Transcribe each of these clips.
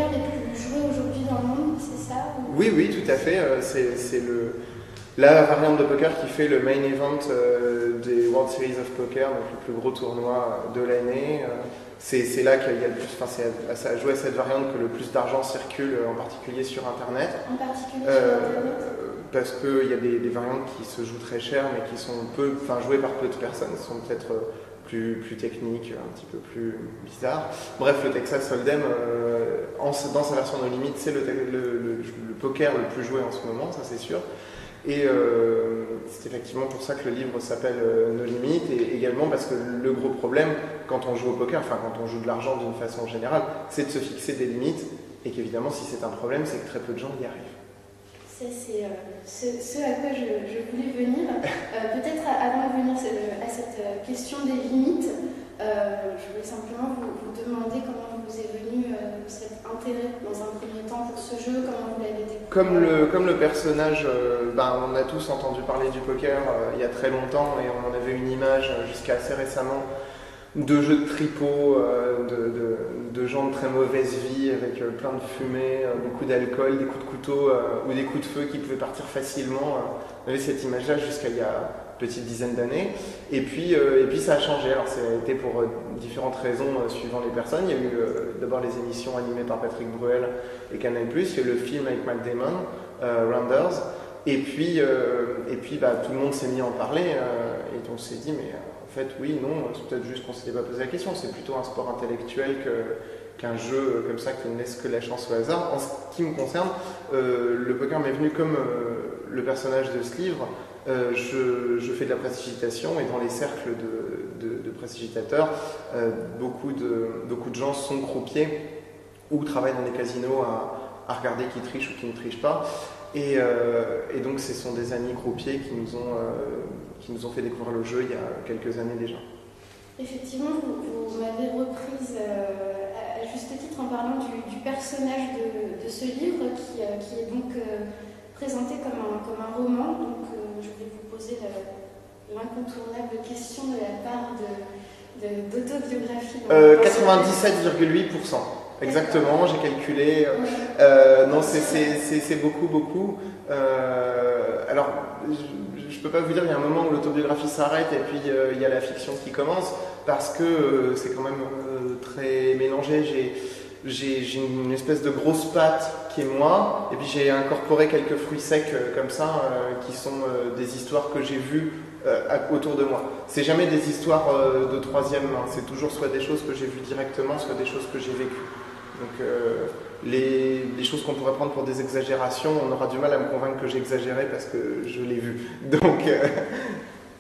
pokers les plus joués aujourd'hui dans le monde, c'est ça ou... Oui, oui, tout à fait. C'est la variante de poker qui fait le main event des World Series of Poker, donc le plus gros tournoi de l'année. C'est là qu'il y a le plus, enfin, ça a joué à cette variante que le plus d'argent circule, en particulier sur Internet. En particulier sur Internet. Parce qu'il y a des variantes qui se jouent très cher, mais qui sont jouées par peu de personnes, sont peut-être plus techniques, un petit peu plus bizarres. Bref, le Texas Hold'em, dans sa version No Limit, c'est le poker le plus joué en ce moment, ça c'est sûr. Et c'est effectivement pour ça que le livre s'appelle No Limit, et également parce que le gros problème quand on joue au poker, enfin quand on joue de l'argent d'une façon générale, c'est de se fixer des limites, et qu'évidemment si c'est un problème, c'est que très peu de gens y arrivent. C'est ce à quoi je voulais venir. Peut-être avant de venir à cette question des limites, je voulais simplement vous demander comment vous est venu cet intérêt dans un premier temps pour ce jeu, comment vous l'avez découvert. Comme le personnage, on a tous entendu parler du poker il y a très longtemps, et on en avait une image jusqu'à assez récemment de jeux de tripot, de gens de très mauvaise vie avec plein de fumée, beaucoup d'alcool, des coups de couteau ou des coups de feu qui pouvaient partir facilement. On avait cette image-là jusqu'à il y a une petite dizaine d'années. Et puis ça a changé. Alors ça a été pour différentes raisons suivant les personnes. Il y a eu d'abord les émissions animées par Patrick Bruel et Canal+. Il y a eu le film avec Matt Damon, Rounders. Et puis tout le monde s'est mis à en parler. Et on s'est dit, mais en fait, oui, non, c'est peut-être juste qu'on ne s'était pas posé la question. C'est plutôt un sport intellectuel qu'un jeu comme ça qui ne laisse que la chance au hasard. En ce qui me concerne, le poker m'est venu comme le personnage de ce livre. Je fais de la prestidigitation, et dans les cercles de prestidigitateurs, beaucoup de gens sont croupiers ou travaillent dans des casinos à regarder qui triche ou qui ne triche pas. Et donc ce sont des amis croupiers qui nous ont fait découvrir le jeu il y a quelques années déjà. Effectivement, vous m'avez reprise à juste titre en parlant du personnage de ce livre qui est donc présenté comme un roman. Donc je vais vous poser l'incontournable question de la part d'autobiographie. 97,8%. Exactement, j'ai calculé. Non, c'est beaucoup. Alors, je peux pas vous dire, il y a un moment où l'autobiographie s'arrête et puis il y a la fiction qui commence, parce que c'est quand même très mélangé. J'ai une espèce de grosse patte qui est moi, et puis j'ai incorporé quelques fruits secs comme ça, qui sont des histoires que j'ai vues autour de moi. C'est jamais des histoires de troisième main, c'est toujours soit des choses que j'ai vues directement, soit des choses que j'ai vécues. Donc les choses qu'on pourrait prendre pour des exagérations, on aura du mal à me convaincre que j'ai exagéré parce que je l'ai vu. Donc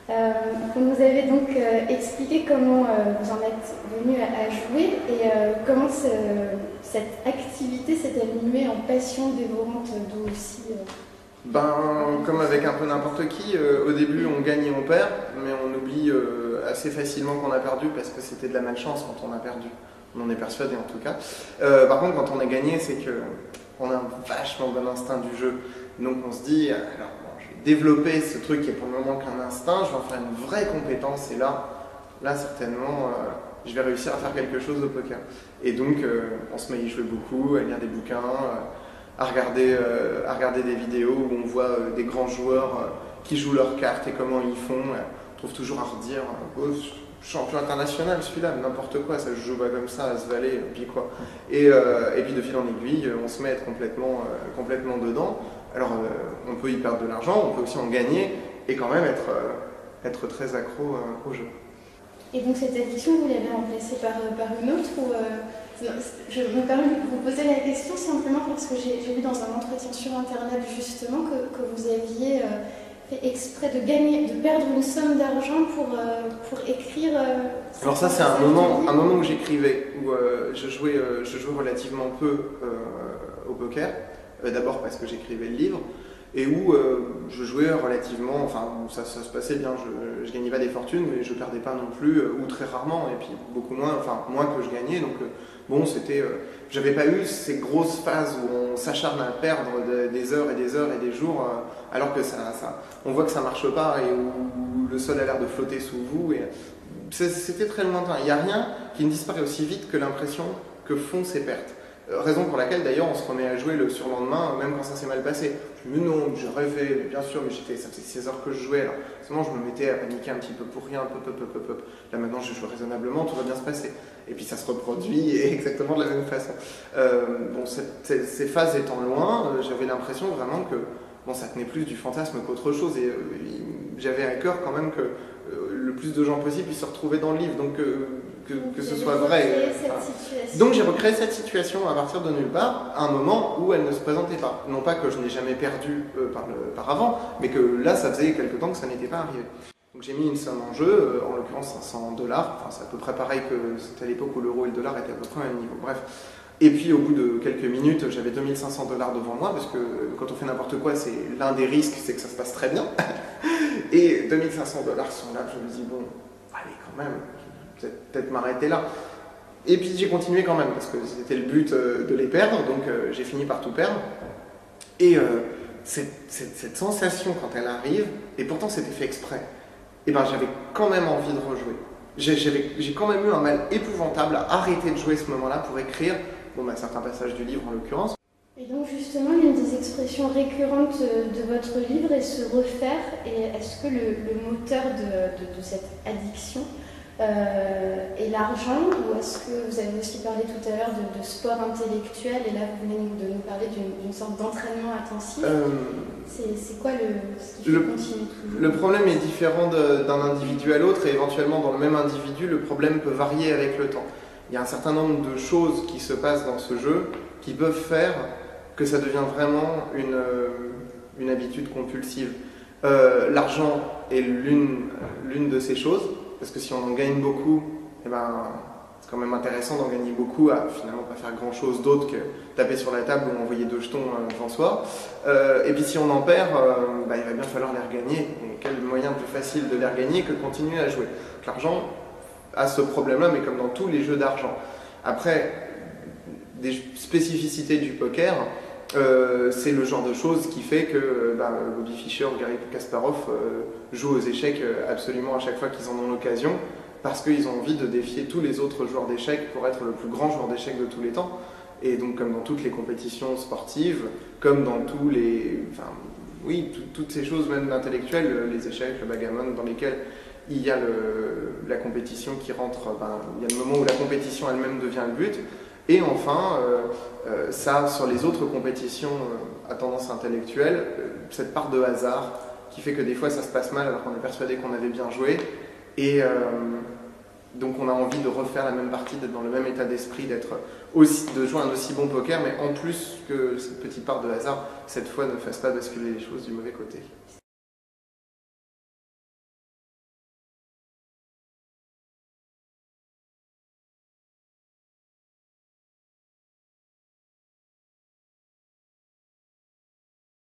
vous nous avez donc expliqué comment vous en êtes venu à jouer et comment cette activité s'est animée en passion dévorante, d'où aussi... Comme avec un peu n'importe qui, au début on gagne et on perd, mais on oublie assez facilement qu'on a perdu parce que c'était de la malchance quand on a perdu. On en est persuadé en tout cas. Par contre, quand on a gagné, c'est qu'on a un vachement bon instinct du jeu. Donc on se dit, alors bon, je vais développer ce truc qui est pour le moment qu'un instinct, je vais en faire une vraie compétence, et là certainement, je vais réussir à faire quelque chose au poker. Et donc on se met à y jouer beaucoup, à lire des bouquins, à regarder des vidéos où on voit des grands joueurs qui jouent leurs cartes et comment ils font. On trouve toujours à redire, champion international celui-là, n'importe quoi, ça se joue pas comme ça, à se valer, puis quoi. Et puis de fil en aiguille, on se met à être complètement dedans. Alors on peut y perdre de l'argent, on peut aussi en gagner, et quand même être très accro au jeu. Et donc cette addiction, vous l'avez remplacée par une autre ou je me permets de vous poser la question simplement parce que j'ai vu dans un entretien sur Internet justement que vous aviez fait exprès de perdre une somme d'argent pour écrire. Alors ça c'est un moment où j'écrivais, où je jouais relativement peu au poker, d'abord parce que j'écrivais le livre, et où je jouais relativement, enfin ça se passait bien, je gagnais pas des fortunes, mais je perdais pas non plus, ou très rarement, et puis beaucoup moins, enfin moins que je gagnais, donc bon c'était, j'avais pas eu ces grosses phases où on s'acharne à perdre des heures et des heures et des jours, alors que on voit que ça marche pas, et où le sol a l'air de flotter sous vous, et c'était très lointain. Il n'y a rien qui ne disparaît aussi vite que l'impression que font ces pertes. Raison pour laquelle d'ailleurs on se remet à jouer le surlendemain, même quand ça s'est mal passé. Je me dis mais non, j'ai rêvé, mais bien sûr, mais ça faisait 16 heures que je jouais. Alors, seulement je me mettais à paniquer un petit peu pour rien, hop. Là maintenant je joue raisonnablement, tout va bien se passer. Et puis ça se reproduit exactement de la même façon. Bon, ces phases étant loin, j'avais l'impression vraiment que bon, ça tenait plus du fantasme qu'autre chose. Et j'avais à cœur quand même que le plus de gens possible puissent se retrouver dans le livre. Donc que ce soit vrai. Donc j'ai recréé cette situation à partir de nulle part, à un moment où elle ne se présentait pas. Non pas que je n'ai jamais perdu par avant, mais que là ça faisait quelque temps que ça n'était pas arrivé. Donc j'ai mis une somme en jeu, en l'occurrence $500, enfin c'est à peu près pareil que c'était à l'époque où l'euro et le dollar étaient à peu près au même niveau. Bref. Et puis au bout de quelques minutes, j'avais $2 500 devant moi, parce que quand on fait n'importe quoi, c'est l'un des risques, c'est que ça se passe très bien. Et $2 500 sont là, je me dis bon, allez quand même, je vais peut-être m'arrêter là. Et puis j'ai continué quand même, parce que c'était le but de les perdre, donc j'ai fini par tout perdre. Et cette sensation quand elle arrive, et pourtant c'était fait exprès, et ben j'avais quand même envie de rejouer. J'ai quand même eu un mal épouvantable à arrêter de jouer ce moment-là pour écrire certains passages du livre en l'occurrence. Et donc justement, l'une des expressions récurrentes de votre livre est se refaire. Et est-ce que le moteur de cette addiction est l'argent, ou est-ce que vous avez aussi parlé tout à l'heure de sport intellectuel, et là vous venez de nous parler d'une sorte d'entraînement intensif. C'est quoi ce qui fait continuer toujours? Le problème est différent d'un individu à l'autre, et éventuellement dans le même individu, le problème peut varier avec le temps. Il y a un certain nombre de choses qui se passent dans ce jeu qui peuvent faire que ça devient vraiment une habitude compulsive. L'argent est l'une de ces choses, parce que si on en gagne beaucoup, eh ben, c'est quand même intéressant d'en gagner beaucoup à finalement pas faire grand chose d'autre que taper sur la table ou envoyer 2 jetons devant soi. Et puis si on en perd, il va bien falloir les regagner. Et quel moyen plus facile de les regagner que de continuer à jouer. L'argent a ce problème-là, mais comme dans tous les jeux d'argent. Après, des spécificités du poker, c'est le genre de choses qui fait que Bobby Fischer ou Garry Kasparov jouent aux échecs absolument à chaque fois qu'ils en ont l'occasion, parce qu'ils ont envie de défier tous les autres joueurs d'échecs pour être le plus grand joueur d'échecs de tous les temps. Et donc comme dans toutes les compétitions sportives, comme dans tous les... Enfin, oui, toutes ces choses même intellectuelles, les échecs, le backgammon, dans lesquels il y a la compétition qui rentre, il y a le moment où la compétition elle-même devient le but. Et enfin, ça, sur les autres compétitions à tendance intellectuelle, cette part de hasard qui fait que des fois ça se passe mal alors qu'on est persuadé qu'on avait bien joué. Et donc on a envie de refaire la même partie, d'être dans le même état d'esprit, de jouer un aussi bon poker, mais en plus que cette petite part de hasard, cette fois ne fasse pas basculer les choses du mauvais côté.